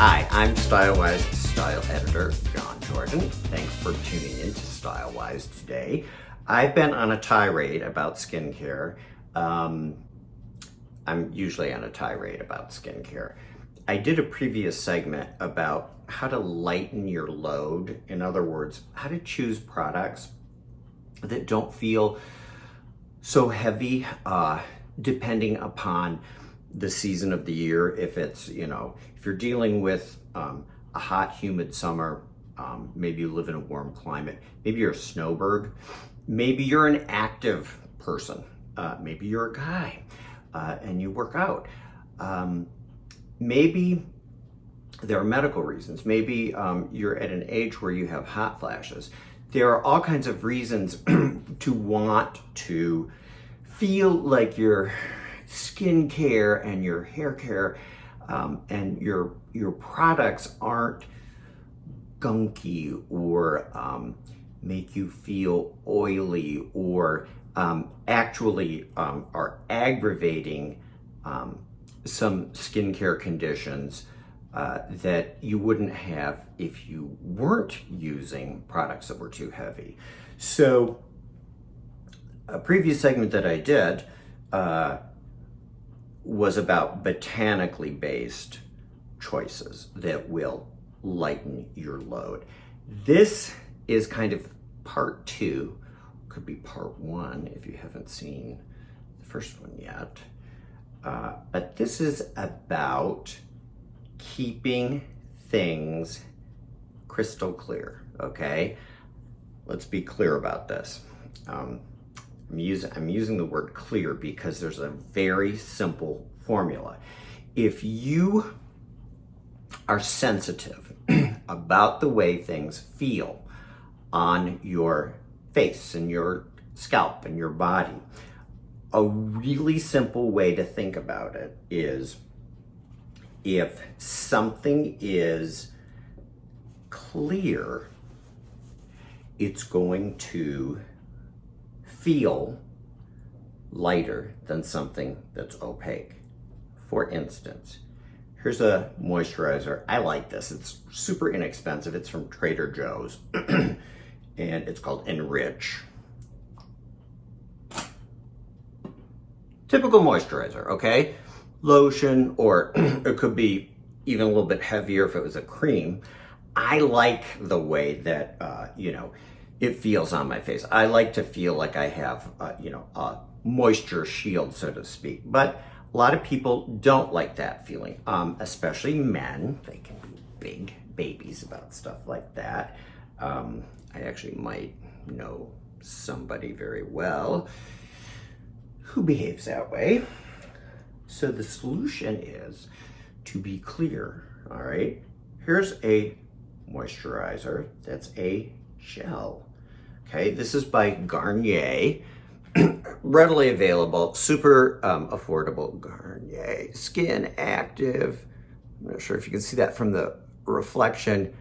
Hi, I'm StyleWise Style Editor Jon Jordan. Thanks for tuning in to StyleWise today. I've been on a tirade about skincare. I'm usually on a tirade about skincare. I did a previous segment about how to lighten your load. In other words, how to choose products that don't feel so heavy, depending upon the season of the year. If it's, if you're dealing with a hot, humid summer, maybe you live in a warm climate, maybe you're a snowbird, maybe you're an active person, maybe you're a guy and you work out. Maybe there are medical reasons. Maybe you're at an age where you have hot flashes. There are all kinds of reasons to want to feel like your skincare and your hair care and your products aren't gunky or make you feel oily or actually are aggravating some skincare conditions that you wouldn't have if you weren't using products that were too heavy. So a previous segment that I did was about botanically based choices that will lighten your load. This is kind of part two, could be part one if you haven't seen the first one yet. But this is about keeping things crystal clear, okay? Let's be clear about this. I'm using the word clear because there's a very simple formula. If you are sensitive about the way things feel on your face and your scalp and your body, a really simple way to think about it is if something is clear, it's going to feel lighter than something that's opaque. For instance, here's a moisturizer. I like this. It's super inexpensive. It's from Trader Joe's and it's called Enrich. Typical moisturizer, okay? Lotion, or it could be even a little bit heavier if it was a cream. I like the way that, it feels on my face. I like to feel like I have, a moisture shield, so to speak. But a lot of people don't like that feeling, especially men. They can be big babies about stuff like that. I actually might know somebody very well who behaves that way. So the solution is to be clear, all right? Here's a moisturizer that's a gel. Okay, this is by Garnier, readily available, super affordable. Garnier Skin Active. I'm not sure if you can see that from the reflection.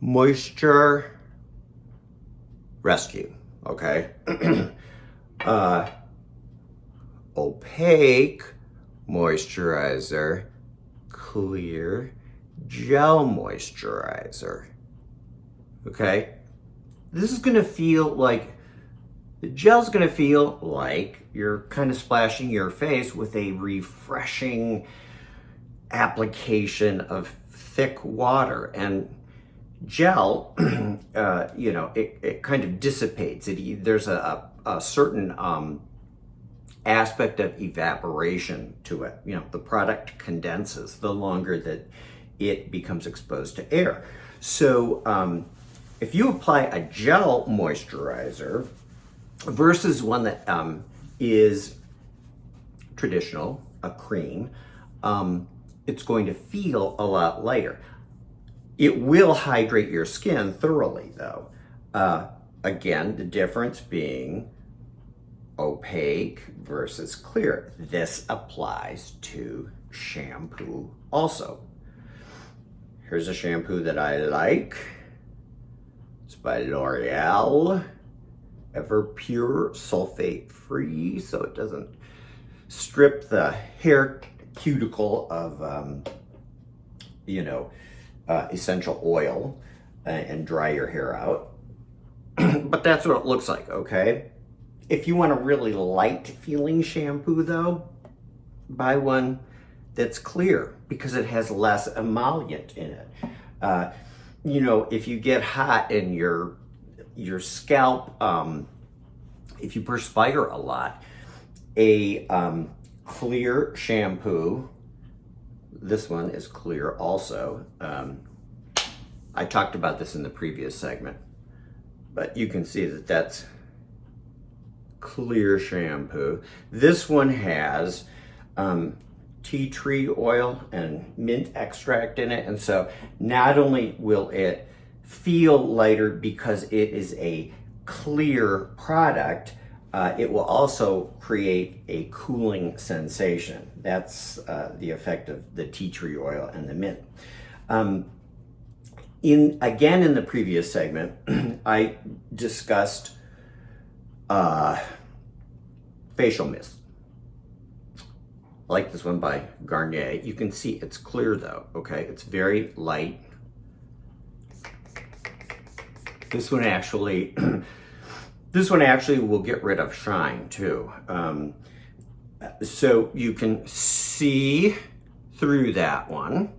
Moisture Rescue, okay? Opaque moisturizer, clear gel moisturizer, okay? This is gonna feel like, the gel's gonna feel like you're kind of splashing your face with a refreshing application of thick water. And gel, it kind of dissipates. There's a certain aspect of evaporation to it. The product condenses the longer that it becomes exposed to air. So if you apply a gel moisturizer versus one that is traditional, a cream, it's going to feel a lot lighter. It will hydrate your skin thoroughly though. Again, the difference being opaque versus clear. This applies to shampoo also. Here's a shampoo that I like. It's by L'Oreal. Ever Pure, sulfate free, so it doesn't strip the hair cuticle of essential oil and dry your hair out. But that's what it looks like, okay? If you want a really light feeling shampoo though, buy one that's clear because it has less emollient in it. If you get hot and your scalp, if you perspire a lot, a clear shampoo, this one is clear also. I talked about this in the previous segment, but you can see that that's clear shampoo. This one has tea tree oil and mint extract in it, and so not only will it feel lighter because it is a clear product, it will also create a cooling sensation. That's the effect of the tea tree oil and the mint. In the previous segment, I discussed facial mist. I like this one by Garnier. You can see it's clear though, okay? It's very light. This one actually will get rid of shine too. So you can see through that one.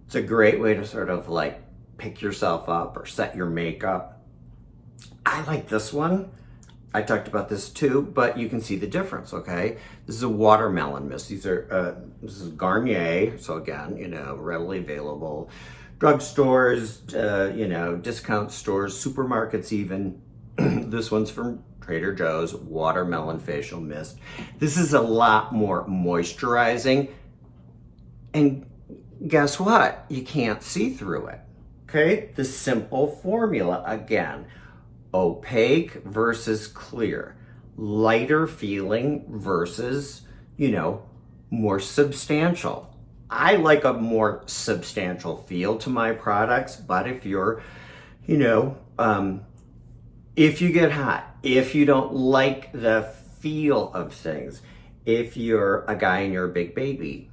It's a great way to sort of like pick yourself up or set your makeup. I like this one. I talked about this too, but you can see the difference, okay? This is a watermelon mist. This is Garnier, so again, readily available. Drugstores, discount stores, supermarkets even. This one's from Trader Joe's, watermelon facial mist. This is a lot more moisturizing, and guess what? You can't see through it, okay? The simple formula, again, opaque versus clear, lighter feeling versus, more substantial. I like a more substantial feel to my products, but if you're, if you get hot, if you don't like the feel of things, if you're a guy and you're a big baby,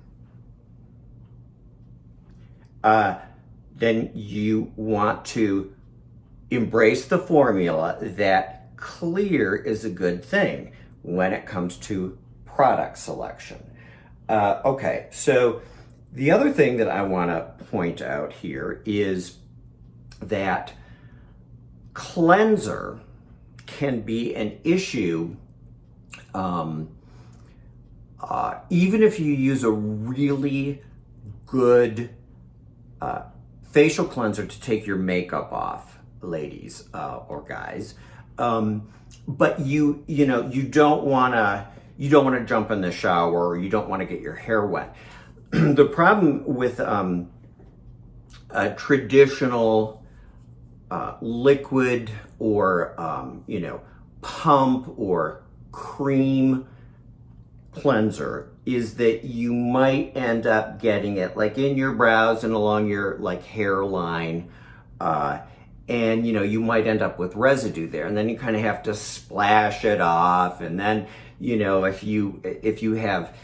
then you want to embrace the formula that clear is a good thing when it comes to product selection. Okay, so the other thing that I want to point out here is that cleanser can be an issue even if you use a really good facial cleanser to take your makeup off, ladies or guys, but you don't want to jump in the shower, or you don't want to get your hair wet. The problem with a traditional liquid or pump or cream cleanser is that you might end up getting it like in your brows and along your hairline, and you might end up with residue there, and then you kind of have to splash it off. And then if you have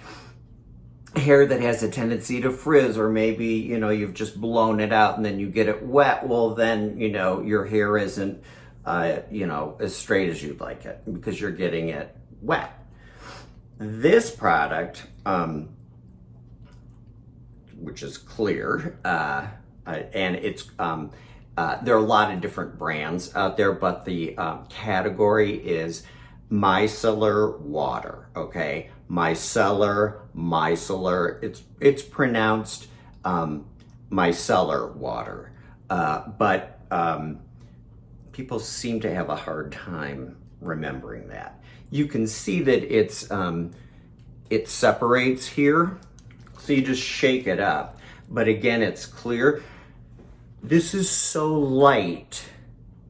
hair that has a tendency to frizz, or maybe you've just blown it out and then you get it wet, well then your hair isn't as straight as you'd like it because you're getting it wet. This product, which is clear, and it's there are a lot of different brands out there, but the category is micellar water. Okay, micellar. It's pronounced micellar water, but people seem to have a hard time remembering that. You can see that it separates here, so you just shake it up. But again, it's clear. This is so light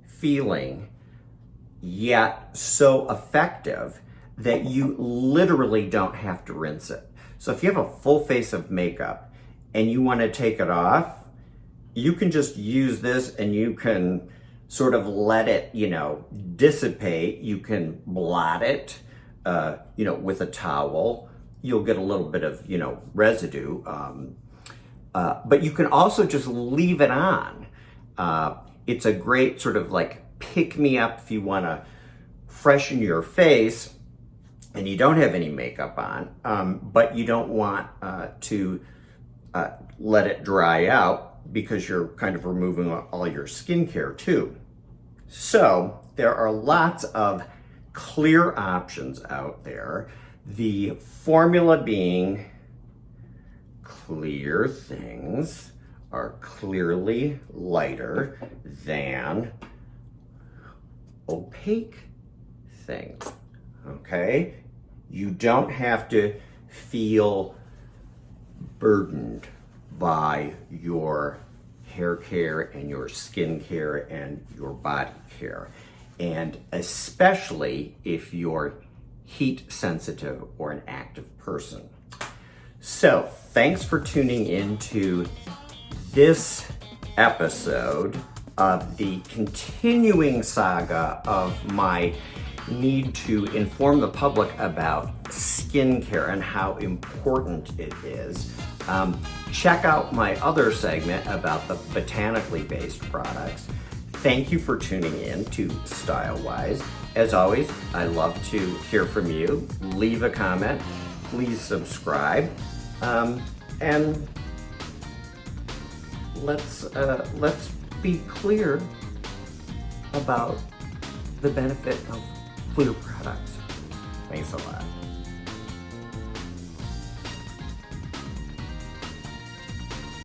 feeling, yet so effective that you literally don't have to rinse it. So if you have a full face of makeup and you want to take it off, you can just use this and you can sort of let it, dissipate. You can blot it, with a towel. You'll get a little bit of, residue. But you can also just leave it on. It's a great sort of like pick-me-up if you want to freshen your face and you don't have any makeup on, but you don't want to let it dry out because you're kind of removing all your skincare too. So there are lots of clear options out there. The formula being clear things are clearly lighter than opaque things, okay? You don't have to feel burdened by your hair care and your skin care and your body care. And especially if you're heat sensitive or an active person. So thanks for tuning in to this episode of the continuing saga of my need to inform the public about skincare and how important it is. Check out my other segment about the botanically based products. Thank you for tuning in to StyleWise. As always, I love to hear from you. Leave a comment. Please subscribe. And let's be clear about the benefit of clear products. Thanks a lot.